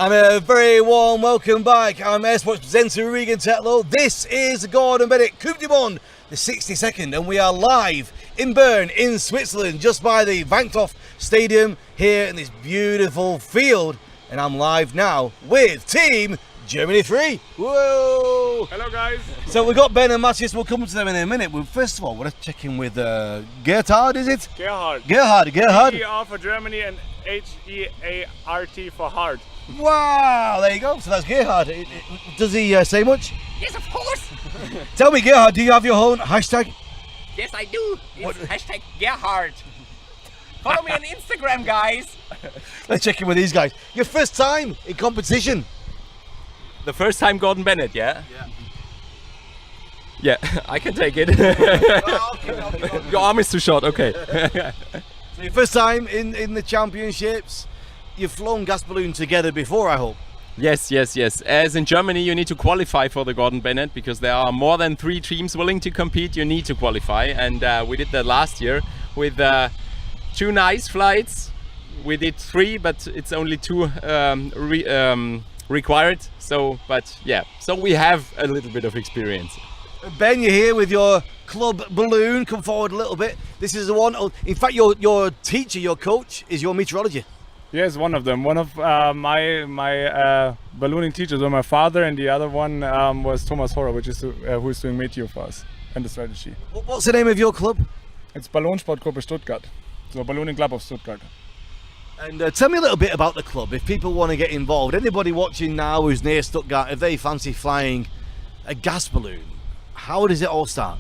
I'm a very warm welcome back. I'm Air Sports presenter Regan Tetlow. This is the Gordon Bennett Coupe du Monde, the 62nd, and we are live in Bern in Switzerland, just by the Wankdorf Stadium here in this beautiful field. And I'm live now with Team GER-3. Whoa! Hello guys. So we've got Ben and Matthias. We'll come to them in a minute. But first of all, we're check in with Gerhard, is it? Gerhard. Gerhard. GER for Germany and HEART for heart. Wow, there you go. So that's Gerhard. Does he say much? Yes, of course. Tell me, Gerhard, do you have your own hashtag? Yes, I do. It's hashtag Gerhard. Follow me on Instagram, guys. Let's check in with these guys. Your first time in competition? The first time Gordon Bennett, yeah? Yeah, I can take it. Okay. Your arm is too short, okay. So your first time in the championships. You've flown gas balloon together before, I hope. Yes. As in Germany, you need to qualify for the Gordon Bennett because there are more than 3 teams willing to compete. You need to qualify, and we did that last year with 2 nice flights. We did 3, but it's only 2 required. So we have a little bit of experience. Ben, you're here with your club balloon. Come forward a little bit. This is the one. In fact, your teacher, your coach, is your meteorologist. Yes, one of them. One of my ballooning teachers was my father, and the other one was Thomas Horror, which is who is doing Meteo for us and the strategy. What's the name of your club? It's Ballonsportgruppe Stuttgart, so Ballooning Club of Stuttgart. And tell me a little bit about the club. If people want to get involved, anybody watching now who's near Stuttgart, if they fancy flying a gas balloon, how does it all start?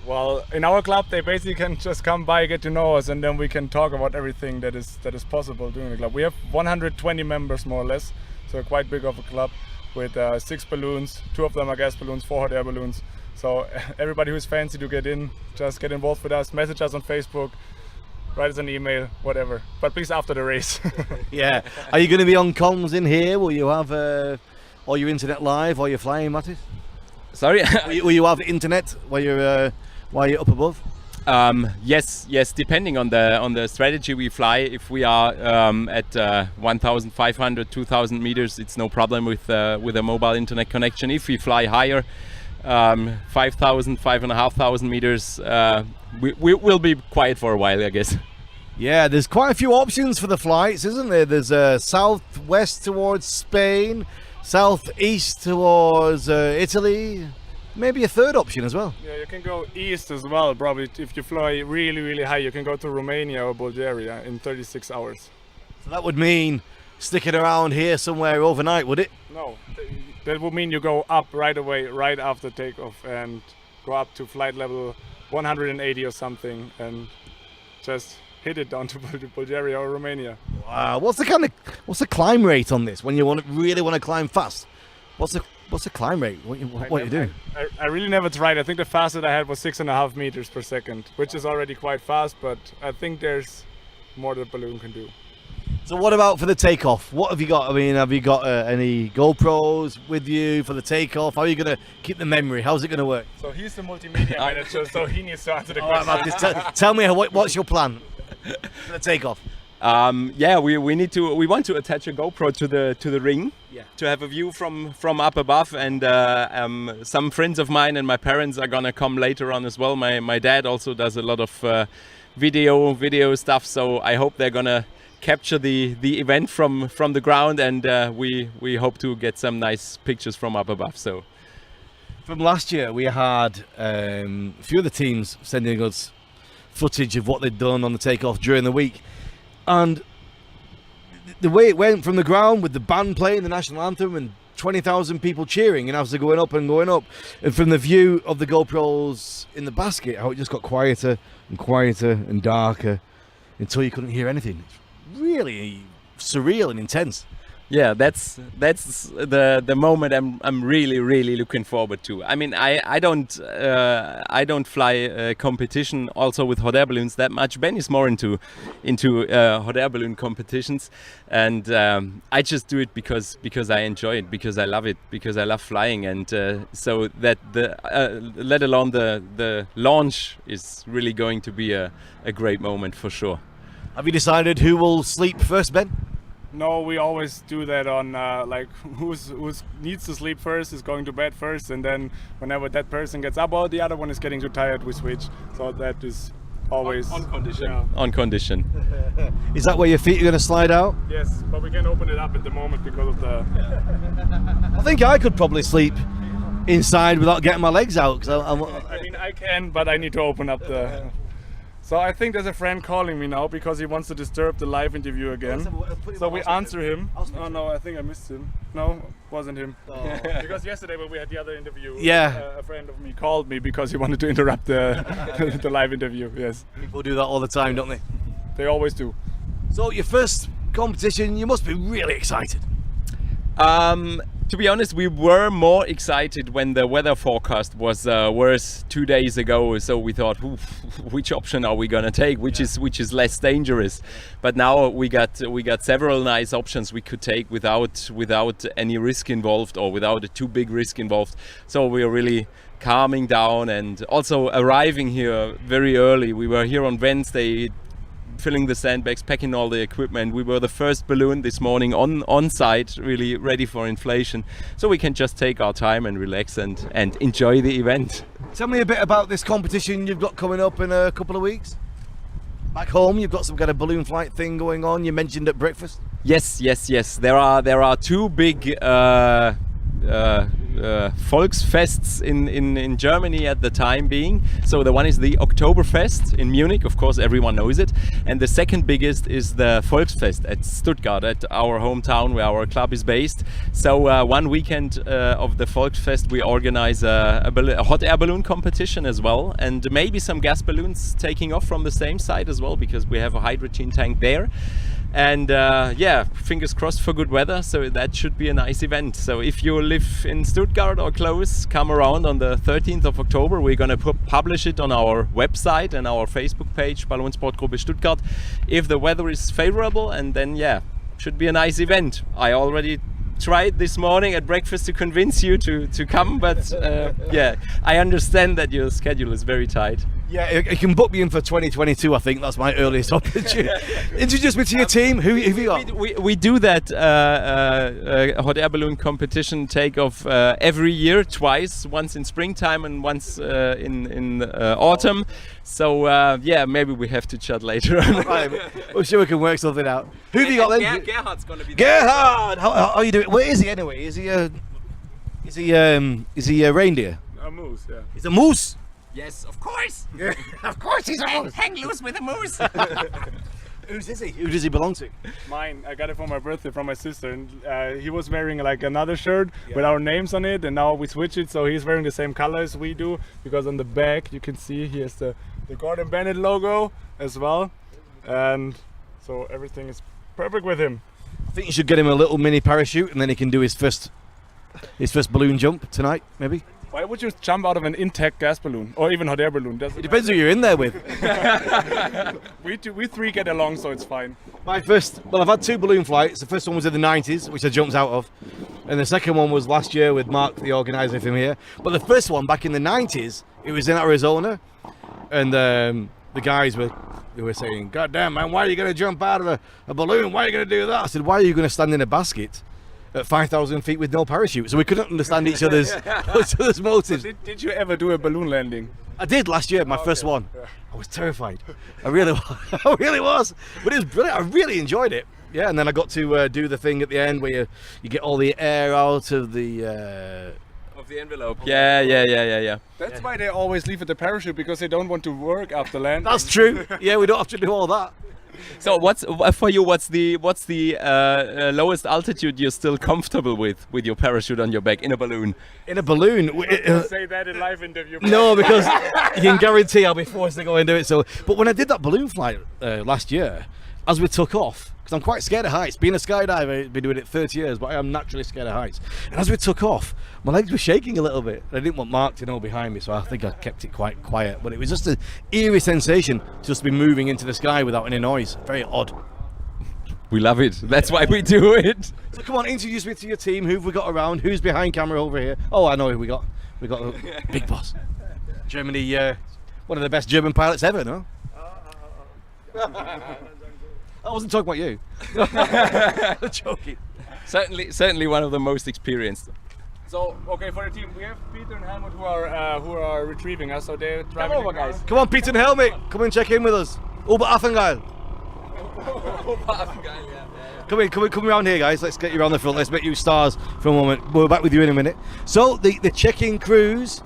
Well, in our club, they basically can just come by, get to know us, and then we can talk about everything that is possible doing the club. We have 120 members, more or less, so quite big of a club with 6 balloons. 2 of them are gas balloons, 4 hot air balloons. So everybody who's fancy to get in, just get involved with us, message us on Facebook, write us an email, whatever. But please after the race. Yeah. Are you going to be on comms in here? Will you have all your internet live while you're flying, Mattis? Sorry? Will you have internet while you're up above? Yes. Depending on the strategy we fly, if we are at 1,500, 2,000 meters, it's no problem with a mobile internet connection. If we fly higher, 5,000, 5,500 meters, we will be quiet for a while, I guess. Yeah, there's quite a few options for the flights, isn't there? There's southwest towards Spain, southeast towards Italy. Maybe a third option as well. Yeah, you can go east as well, probably. If you fly really, really high, you can go to Romania or Bulgaria in 36 hours. So that would mean sticking around here somewhere overnight, would it? No, that would mean you go up right away, right after takeoff, and go up to flight level 180 or something, and just hit it down to Bulgaria or Romania. Wow, what's the climb rate on this when you really want to climb fast? What's the climb rate? What are you doing? I really never tried. I think the fastest I had was 6.5 meters per second, which is already quite fast, but I think there's more the balloon can do. So what about for the takeoff? What have you got? I mean, have you got any GoPros with you for the takeoff? How are you going to keep the memory? How's it going to work? So he's the multimedia manager, so he needs to answer the All right, question. Marcus, tell me what's your plan for the takeoff? We want to attach a GoPro to the ring, to have a view from up above, and some friends of mine and my parents are gonna come later on as well. My dad also does a lot of video stuff, so I hope they're gonna capture the event from the ground, and we hope to get some nice pictures from up above. So from last year we had a few of the teams sending us footage of what they'd done on the takeoff during the week. And the way it went from the ground with the band playing the national anthem and 20,000 people cheering, and as they're going up, and from the view of the GoPros in the basket, how it just got quieter and darker until you couldn't hear anything. It's really surreal and intense. Yeah, that's the moment I'm really looking forward to. I mean, I don't fly competition also with hot air balloons that much. Ben is more into hot air balloon competitions, and I just do it because I enjoy it, because I love it, because I love flying, and so that let alone the launch is really going to be a great moment for sure. Have you decided who will sleep first, Ben? No, we always do that on like who's needs to sleep first is going to bed first, and then whenever that person gets up or the other one is getting too tired, we switch. So that is always on condition. Yeah. On condition. Is that where your feet are going to slide out? Yes, but we can't open it up at the moment because of the. I think I could probably sleep inside without getting my legs out. I mean, I can, but I need to open up the. So I think there's a friend calling me now because he wants to disturb the live interview again. So we answer him. Oh no, I think I missed him. No, wasn't him. Oh. Because yesterday when we had the other interview, Yeah. a friend of me called me because he wanted to interrupt the the live interview. Yes, People do that all the time, don't they? they always do. So your first competition, you must be really excited. To be honest, we were more excited when the weather forecast was worse 2 days ago. So we thought, which option are we gonna take? Which is less dangerous? But now we got several nice options we could take without any risk involved or without a too big risk involved. So we are really calming down and also arriving here very early. We were here on Wednesday, filling the sandbags, packing all the equipment. We were the first balloon this morning on site, really ready for inflation. So we can just take our time and relax and enjoy the event. Tell me a bit about this competition you've got coming up in a couple of weeks. Back home, you've got some kind of balloon flight thing going on. You mentioned at breakfast. Yes. There are two big Volksfests in Germany at the time being. So the one is the Oktoberfest in Munich, of course everyone knows it, and the second biggest is the Volksfest at Stuttgart, at our hometown where our club is based. So one weekend of the Volksfest we organize a hot air balloon competition as well, and maybe some gas balloons taking off from the same site as well, because we have a hydrogen tank there. And yeah, fingers crossed for good weather, so that should be a nice event. So if you live in Stuttgart or close, come around on the 13th of October. We're going to publish it on our website and our Facebook page, Ballonsportgruppe Stuttgart, if the weather is favorable, and then yeah, should be a nice event. I already tried this morning at breakfast to convince you to come, but yeah, I understand that your schedule is very tight. Yeah, you can book me in for 2022. I think that's my earliest opportunity. Introduce me to your team. Who have you got? We do that hot air balloon competition takeoff every year, twice, once in springtime and once in autumn. So yeah, maybe we have to chat later on. Right, we're sure we can work something out. Who have you got then? Gerhard's gonna be there. Gerhard, how are you doing? Where is he anyway? Is he a reindeer? A moose, yeah. He's a moose. Yes, of course. Of course, he's a moose. Hang loose with a moose. Who's is he? Who does he belong to? Mine, I got it for my birthday from my sister, and he was wearing like another shirt with our names on it, and now we switch it, so he's wearing the same color as we do, because on the back you can see he has the Gordon Bennett logo as well, and so everything is perfect with him. I think you should get him a little mini parachute, and then he can do his first balloon jump tonight, maybe. Why would you jump out of an intact gas balloon or even hot air balloon? It depends who you're in there with. We three get along, so it's fine. I've had two balloon flights. The first one was in the 90s, which I jumped out of. And the second one was last year with Mark, the organizer from here. But the first one back in the 90s, it was in Arizona. And the guys were saying, "God damn, man, why are you going to jump out of a balloon? Why are you going to do that?" I said, "Why are you going to stand in a basket at 5,000 feet with no parachute?" So we couldn't understand each other's motives. Did you ever do a balloon landing? I did last year, my first one. Yeah. I was terrified. I really was. But it was brilliant. I really enjoyed it. Yeah, and then I got to do the thing at the end where you get all the air out of the envelope. Yeah. That's why they always leave with the parachute, because they don't want to work after landing. That's true. Yeah, we don't have to do all that. So what's the lowest altitude you're still comfortable with your parachute on your back in a balloon? In a balloon. Say that in live interview. No, because you can guarantee I'll be forced to go and do it. So, but when I did that balloon flight last year, as we took off, because I'm quite scared of heights. Being a skydiver, I've been doing it 30 years, but I am naturally scared of heights. And as we took off, my legs were shaking a little bit. I didn't want Mark to know behind me, so I think I kept it quite quiet. But it was just an eerie sensation to just be moving into the sky without any noise. Very odd. We love it. That's why we do it. So come on, introduce me to your team. Who've we got around? Who's behind camera over here? Oh, I know who we got. We got a big boss. Germany, one of the best German pilots ever, no? I wasn't talking about you. I'm joking. Certainly one of the most experienced. So, okay, for the team, we have Peter and Helmut who are retrieving us, so they're driving. over, guys. Come on, Peter and Helmut, come and check in with us. Oberafengeil. Come around here, guys. Let's get you around the front. Let's make you stars for a moment. We're back with you in a minute. So, the check-in crews.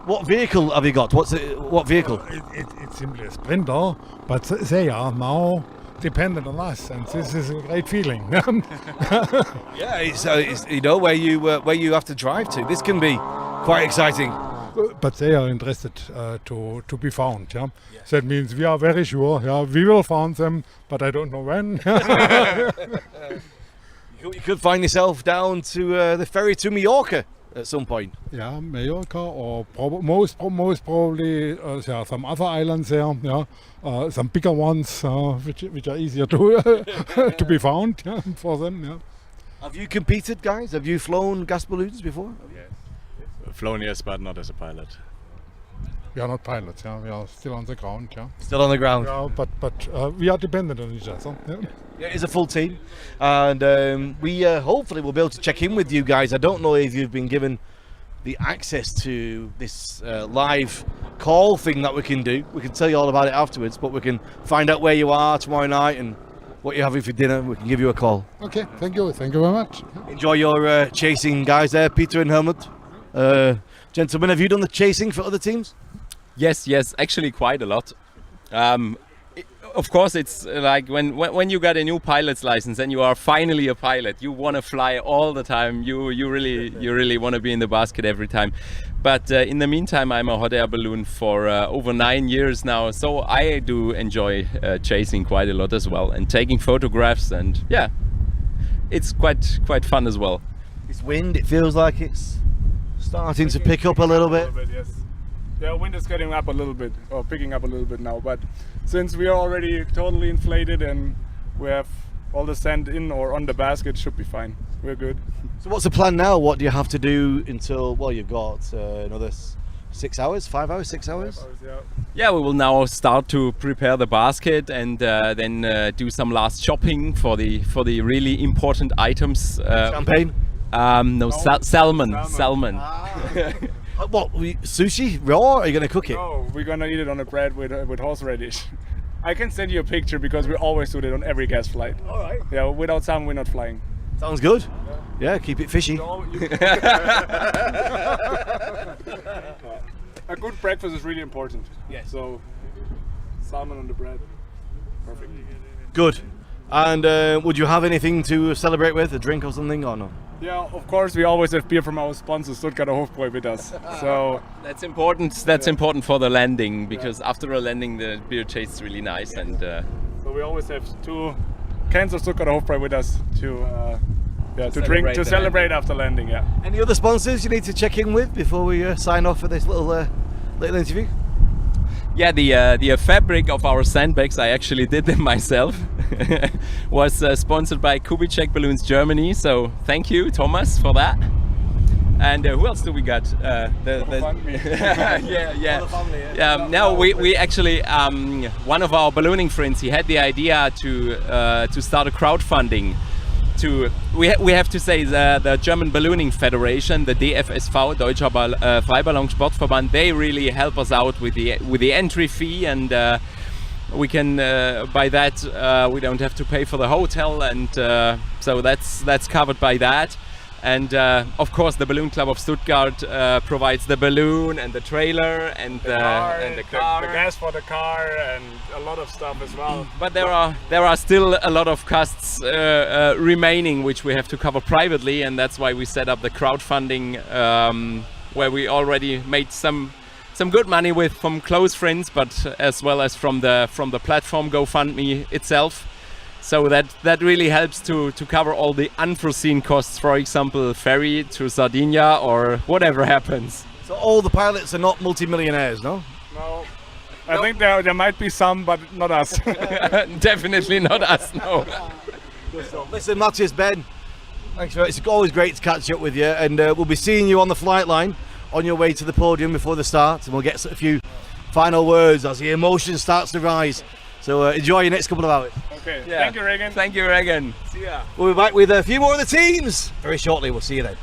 What vehicle have you got? What vehicle? It's simply a Sprinter, but they are now dependent on us, and this is a great feeling. Yeah, it's you know where you have to drive to. This can be quite exciting. But they are interested to be found. Yeah? Yes. That means we are very sure. Yeah, we will find them, but I don't know when. You could find yourself down to the ferry to Mallorca at some point. Yeah, Mallorca, or most probably there are some other islands there. Yeah, some bigger ones which are easier to to be found, yeah, for them. Yeah. Have you competed, guys? Have you flown gas balloons before? Yes. Flown, yes, but not as a pilot. We are not pilots. Yeah, we are still on the ground. Yeah. Still on the ground. Yeah, but we are dependent on each other. Yeah. Yeah, it's a full team, and we hopefully will be able to check in with you guys. I don't know if you've been given the access to this live call thing that we can do. We can tell you all about it afterwards, but we can find out where you are tomorrow night and what you're having for dinner. We can give you a call. Okay, thank you very much. Enjoy your chasing, guys. There, Peter and Helmut. Gentlemen, have you done the chasing for other teams? Yes, actually quite a lot. Of course, it's like when you got a new pilot's license and you are finally a pilot, you want to fly all the time. You really want to be in the basket every time. But in the meantime, I'm a hot air balloon for over 9 years now, so I do enjoy chasing quite a lot as well and taking photographs, and yeah, it's quite fun as well. This wind, it feels like it's starting to pick up a little bit. Yes. The wind is getting up a little bit, or picking up a little bit now, but since we are already totally inflated and we have all the sand in or on the basket, should be fine. We're good. So what's the plan now? What do you have to do until, well, you've got another 6 hours, 5 hours, 6 hours? 5 hours, yeah. Yeah, we will now start to prepare the basket and then do some last shopping for the really important items. Champagne? No, salmon. What, sushi raw, or are you going to cook it? No, we're gonna eat it on a bread with horseradish. I can send you a picture because we always do it on every gas flight. All right. Yeah, without salmon we're not flying. Sounds good. Yeah, keep it fishy. A good breakfast is really important. Yes. So, salmon on the bread. Perfect. Good. And would you have anything to celebrate with, a drink or something, or no? Yeah, of course, we always have beer from our sponsor, Stuttgarter Hofbräu, with us. So that's important. That's important for the landing, because after a landing, the beer tastes really nice. Yes. And so we always have 2 cans of Stuttgarter Hofbräu with us to drink to celebrate after landing. Yeah. Any other sponsors you need to check in with before we sign off for this little interview? Yeah, the fabric of our sandbags, I actually did them myself. Was sponsored by Coupe Balloons Germany, so thank you, Thomas, for that. And who else do we got? Now we actually one of our ballooning friends, he had the idea to start a crowdfunding. We have to say the German Ballooning Federation, the DFSV, Deutscher Freiballonsportverband, they really help us out with the entry fee, and we can by that we don't have to pay for the hotel, and so that's covered by that. And of course, the Balloon Club of Stuttgart provides the balloon and the trailer and the car, the gas for the car, and a lot of stuff as well. But there are still a lot of costs remaining, which we have to cover privately, and that's why we set up the crowdfunding, where we already made some good money from close friends, but as well as from the platform GoFundMe itself. So that really helps to cover all the unforeseen costs, for example, ferry to Sardinia or whatever happens. So all the pilots are not multimillionaires, no? No. I think there might be some, but not us. Definitely not us, no. Listen, Matthias, Ben, thanks it's always great to catch up with you, and we'll be seeing you on the flight line on your way to the podium before the start, and we'll get a few final words as the emotion starts to rise. So enjoy your next couple of hours. Okay. Yeah. Thank you, Reagan. Thank you, Reagan. We'll be back with a few more of the teams very shortly. We'll see you then.